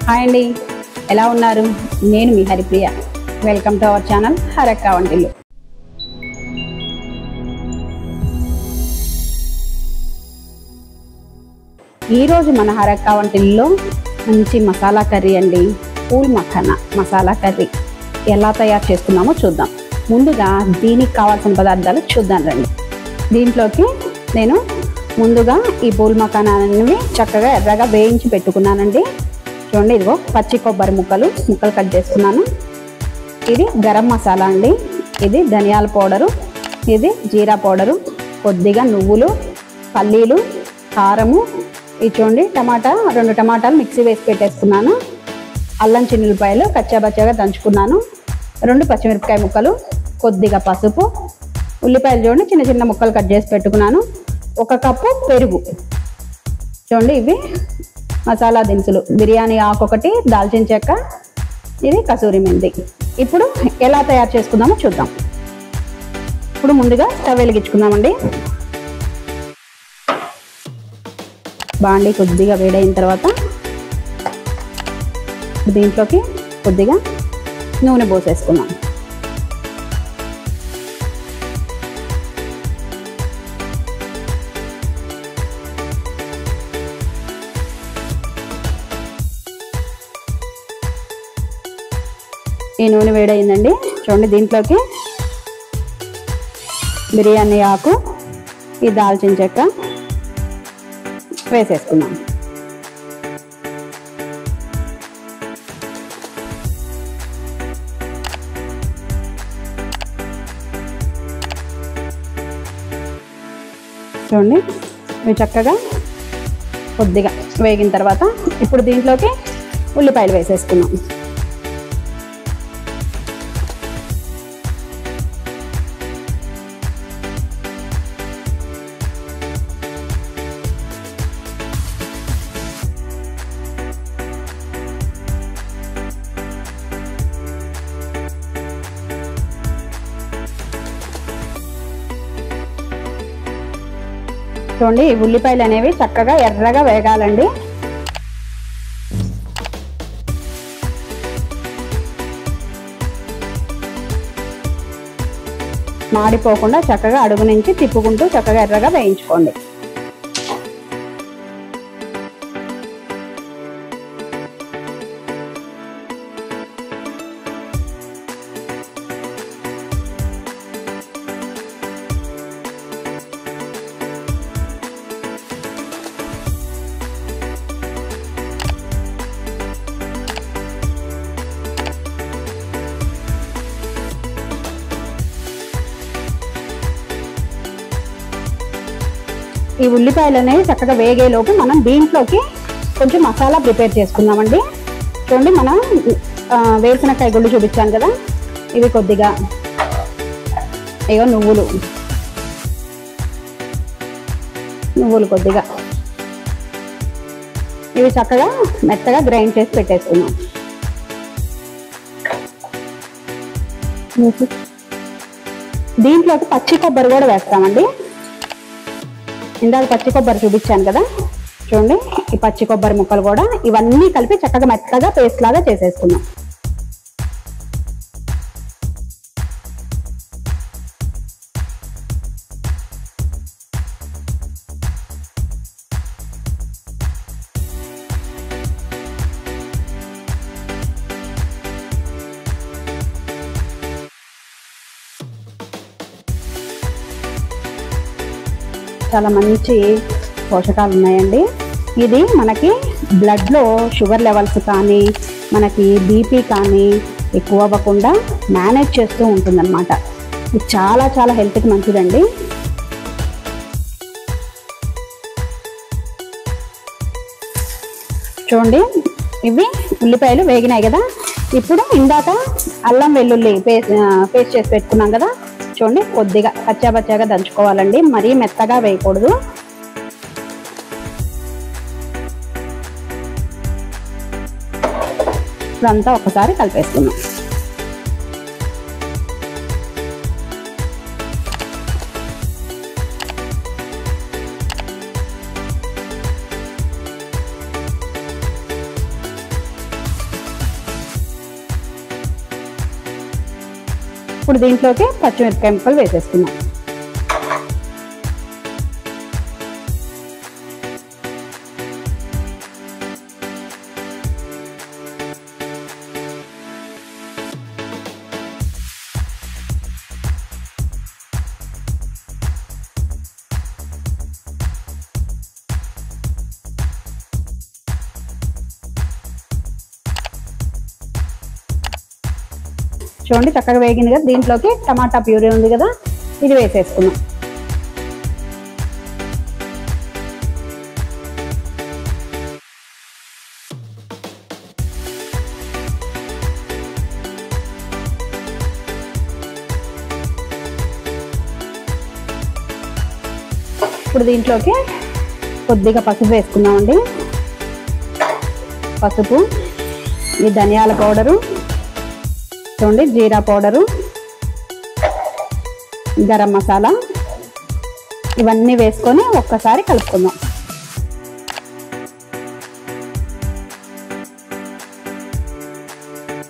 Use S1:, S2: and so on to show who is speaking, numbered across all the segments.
S1: Hi అండి, ఎలా ఉన్నారు? నేను మీ Haripriya. Welcome to our channel Harakka Vantillu. ఈరోజు మన హరక్క వంటిల్లో మంచి మసాలా కర్రీ అండి, పూల్ మఖానా మసాలా కర్రీ ఎలా తయారు చేసుకున్నామో చూద్దాం. ముందుగా దీనికి కావాల్సిన పదార్థాలు చూద్దాం రండి. దీంట్లోకి నేను ముందుగా ఈ పూల్ మఖానాన్ని చక్కగా ఎర్రగా వేయించి పెట్టుకున్నానండి. చూడండి, ఇదిగో పచ్చి కొబ్బరి ముక్కలు కట్ చేసుకున్నాను. ఇది గరం మసాలా అండి, ఇది ధనియాల పౌడరు, ఇది జీరా పౌడరు, కొద్దిగా నువ్వులు, పల్లీలు, కారము, ఇది చూడండి రెండు టమాటాలు మిక్సీ వేసి పెట్టేసుకున్నాను. అల్లం చిన్నులపాయలు కచ్చాబచ్చాగా దంచుకున్నాను. 2 పచ్చిమిరపకాయ ముక్కలు, కొద్దిగా పసుపు, ఉల్లిపాయలు చూడండి చిన్న చిన్న ముక్కలు కట్ చేసి పెట్టుకున్నాను. 1 కప్పు పెరుగు. చూడండి, ఇవి మసాలా దినుసులు, బిర్యానీ ఆకు ఒకటి, దాల్చిన చెక్క, ఇది కసూరి మెంతి. ఇప్పుడు ఎలా తయారు చేసుకుందామో చూద్దాం. ఇప్పుడు ముందుగా స్టవ్ వెలిగించుకుందామండి. బాండి కొద్దిగా వేడైన తర్వాత దీంట్లోకి కొద్దిగా నూనె పోసేసుకున్నాం. ఈ నూనె వేడైందండి. చూడండి, దీంట్లోకి బిర్యానీ ఆకు, ఈ దాల్చిన చెక్క వేసేసుకున్నాం. చూడండి, ఇవి చక్కగా కొద్దిగా వేగిన తర్వాత ఇప్పుడు దీంట్లోకి ఉల్లిపాయలు వేసేసుకున్నాం. చూడండి, ఈ ఉల్లిపాయలు అనేవి చక్కగా ఎర్రగా వేగాలండి. మాడిపోకుండా చక్కగా అడుగు నుంచి తిప్పుకుంటూ చక్కగా ఎర్రగా వేయించుకోండి. ఈ ఉల్లిపాయలు అనేవి చక్కగా వేగేలోపు మనం దీంట్లోకి కొంచెం మసాలా ప్రిపేర్ చేసుకుందామండి. చూడండి, మనం వేరుశనక్కాయ గుళ్ళు చూపించాను కదా, ఇవి కొద్దిగా, ఇగో నువ్వులు కొద్దిగా, ఇవి చక్కగా మెత్తగా గ్రైండ్ చేసి పెట్టేసుకున్నాం. దీంట్లోకి పచ్చి కొబ్బరి కూడా వేస్తామండి. ఇందాక పచ్చి కొబ్బరి చూపించాను కదా, చూడండి, ఈ పచ్చి కొబ్బరి ముక్కలు కూడా ఇవన్నీ కలిపి చక్కగా మెత్తగా పేస్ట్ లాగా చేసేసుకున్నాం. చాలా మంచి పోషకాలు ఉన్నాయండి. ఇది మనకి బ్లడ్లో షుగర్ లెవెల్స్ కానీ, మనకి బీపీ కానీ ఎక్కువ అవ్వకుండా మేనేజ్ చేస్తూ ఉంటుందన్నమాట. ఇది చాలా చాలా హెల్త్కి మంచిదండి. చూడండి, ఇవి ఉల్లిపాయలు వేగినాయి కదా. ఇప్పుడు ఇందాక అల్లం వెల్లుల్లి పేస్ట్ చేసి పెట్టుకున్నాం కదా, చూడండి, కొద్దిగా కచ్చాబచ్చాగా దంచుకోవాలండి, మరీ మెత్తగా వేయకూడదు. ఇదంతా ఒకసారి కలిపేసుకున్నాం. ఇప్పుడు దీంట్లోకి పచ్చిమిరపకాయ ముక్కలు వేసేసుకుందాం. చూడండి చక్కగా వేగింది కదా. దీంట్లోకి టమాటా ప్యూరీ ఉంది కదా, ఇది వేసేసుకున్నాం. ఇప్పుడు దీంట్లోకి కొద్దిగా పసుపు వేసుకున్నామండి. పసుపు, ఈ ధనియాల పౌడరు, చూడండి జీరా పౌడరు, గరం మసాలా, ఇవన్నీ వేసుకొని ఒక్కసారి కలుపుకుందాం.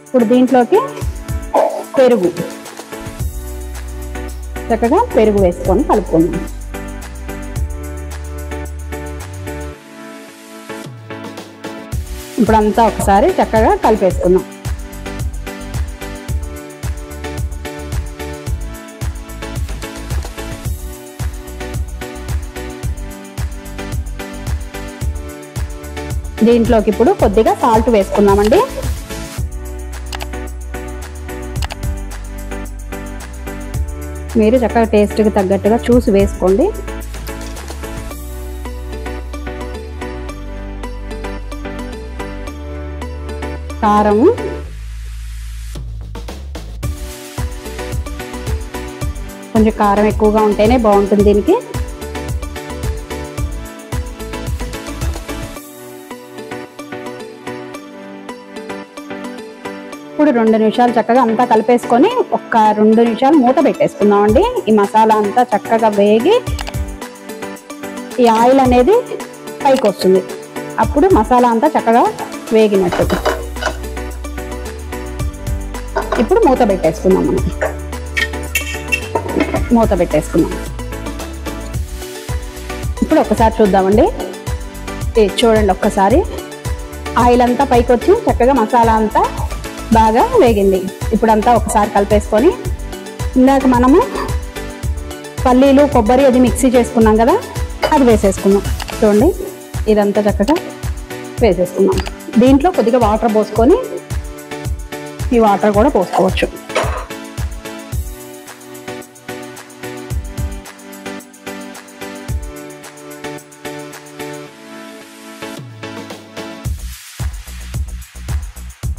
S1: ఇప్పుడు దీంట్లోకి పెరుగు, చక్కగా పెరుగు వేసుకొని కలుపుకుందాం. ఇప్పుడు అంతా ఒకసారి చక్కగా కలిపేసుకుందాం. దీంట్లోకి ఇప్పుడు కొద్దిగా సాల్ట్ వేసుకుందామండి. మీరు చక్కగా టేస్ట్కి తగ్గట్టుగా చూసి వేసుకోండి. కారము, కొంచెం కారం ఎక్కువగా ఉంటేనే బాగుంటుంది దీనికి. ఇప్పుడు 2 నిమిషాలు చక్కగా అంతా కలిపేసుకొని ఒక్క 2 నిమిషాలు మూత పెట్టేసుకుందామండి. ఈ మసాలా అంతా చక్కగా వేగి ఈ ఆయిల్ అనేది పైకి వస్తుంది. అప్పుడు మసాలా అంతా చక్కగా వేగినట్టు. ఇప్పుడు మూత పెట్టేసుకుందాం. మనం మూత పెట్టేసుకుందాం. ఇప్పుడు ఒక్కసారి చూద్దామండి. చూడండి ఒక్కసారి ఆయిల్ అంతా పైకి వచ్చి చక్కగా మసాలా అంతా బాగా వేగింది. ఇప్పుడంతా ఒకసారి కలిపేసుకొని ఇందాక మనము పల్లీలు కొబ్బరి అది మిక్సీ చేసుకున్నాం కదా, అది వేసేసుకున్నాం. చూడండి ఇదంతా చక్కగా వేసేసుకున్నాం. దీంట్లో కొద్దిగా వాటర్ పోసుకొని, ఈ వాటర్ కూడా పోసుకోవచ్చు.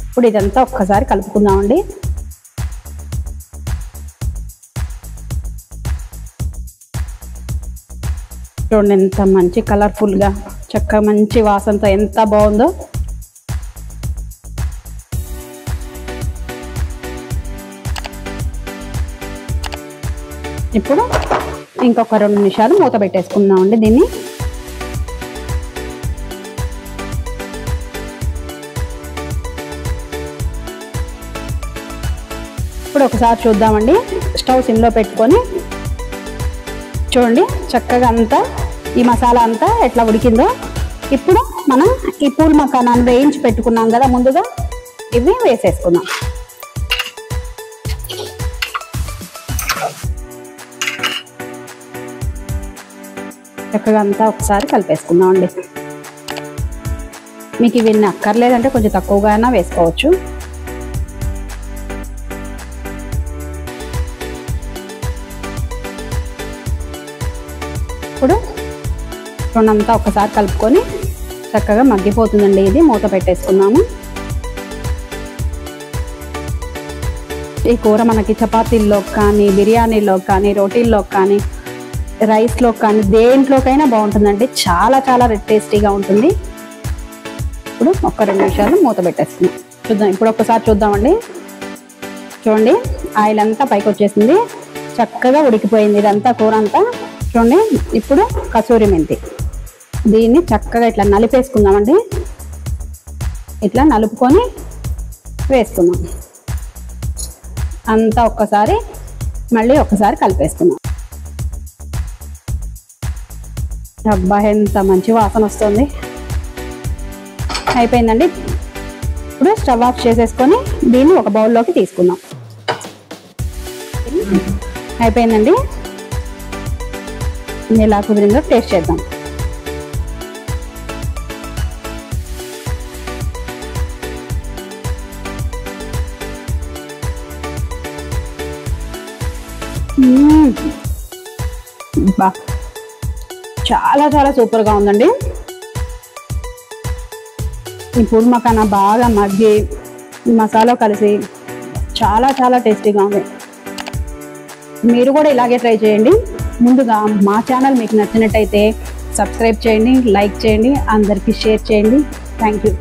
S1: ఇప్పుడు ఇదంతా ఒక్కసారి కలుపుకుందామండి. చూడండి ఎంత మంచి కలర్ఫుల్గా చక్కగా మంచి వాసనతో ఎంత బాగుందో. ఇప్పుడు ఇంకొక 2 నిమిషాలు మూత పెట్టేసుకుందామండి దీన్ని. ఇప్పుడు ఒకసారి చూద్దామండి. స్టవ్ సిమ్లో పెట్టుకొని చూడండి చక్కగా అంతా ఈ మసాలా అంతా ఎట్లా ఉడికిందో. ఇప్పుడు మనం ఈ పూల్ మకానాన్ని వేయించి పెట్టుకున్నాం కదా ముందుగా, ఇవి వేసేసుకుందాం. చక్కగా అంతా ఒకసారి కలిపేసుకుందాం అండి. మీకు ఇవి అక్కర్లేదంటే కొంచెం తక్కువగా అయినా వేసుకోవచ్చు. ఇప్పుడు రెండంతా ఒకసారి కలుపుకొని చక్కగా మగ్గిపోతుందండి. ఇది మూత పెట్టేసుకున్నాము. ఈ కూర మనకి చపాతీల్లో కానీ, బిర్యానీలో కానీ, రోటీల్లో కానీ, రైస్లో కానీ, దేంట్లోకైనా బాగుంటుందండి. చాలా చాలా టేస్టీగా ఉంటుంది. ఇప్పుడు ఒక 2 నిమిషాలు మూత పెట్టేసుకున్నాం. చూద్దాం. ఇప్పుడు ఒకసారి చూద్దామండి. చూడండి ఆయిల్ అంతా పైకి వచ్చేసింది, చక్కగా ఉడికిపోయింది ఇదంతా కూర అంతా. చూడండి ఇప్పుడు కసూరి మెంతి, దీన్ని చక్కగా ఇట్లా నలిపేసుకుందామండి. ఇట్లా నలుపుకొని వేసుకుందాం. అంతా మళ్ళీ ఒక్కసారి కలిపేసుకున్నాం. అబ్బా ఎంత మంచి వాసన వస్తుంది. అయిపోయిందండి. ఇప్పుడు స్టవ్ ఆఫ్ చేసేసుకొని దీన్ని ఒక బౌల్లోకి తీసుకుందాం. అయిపోయిందండి. ఎలా కుదిరిందో టేస్ట్ చేద్దాం. చాలా చాలా సూపర్గా ఉందండి. ఈ పూల్ మఖానా బాగా మగ్గి మసాలా కలిసి చాలా చాలా టేస్టీగా ఉంది. మీరు కూడా ఇలాగే ట్రై చేయండి. ముందుగా మా ఛానల్ మీకు నచ్చినట్టయితే సబ్స్క్రైబ్ చేయండి, లైక్ చేయండి, అందరికీ షేర్ చేయండి. Thank you.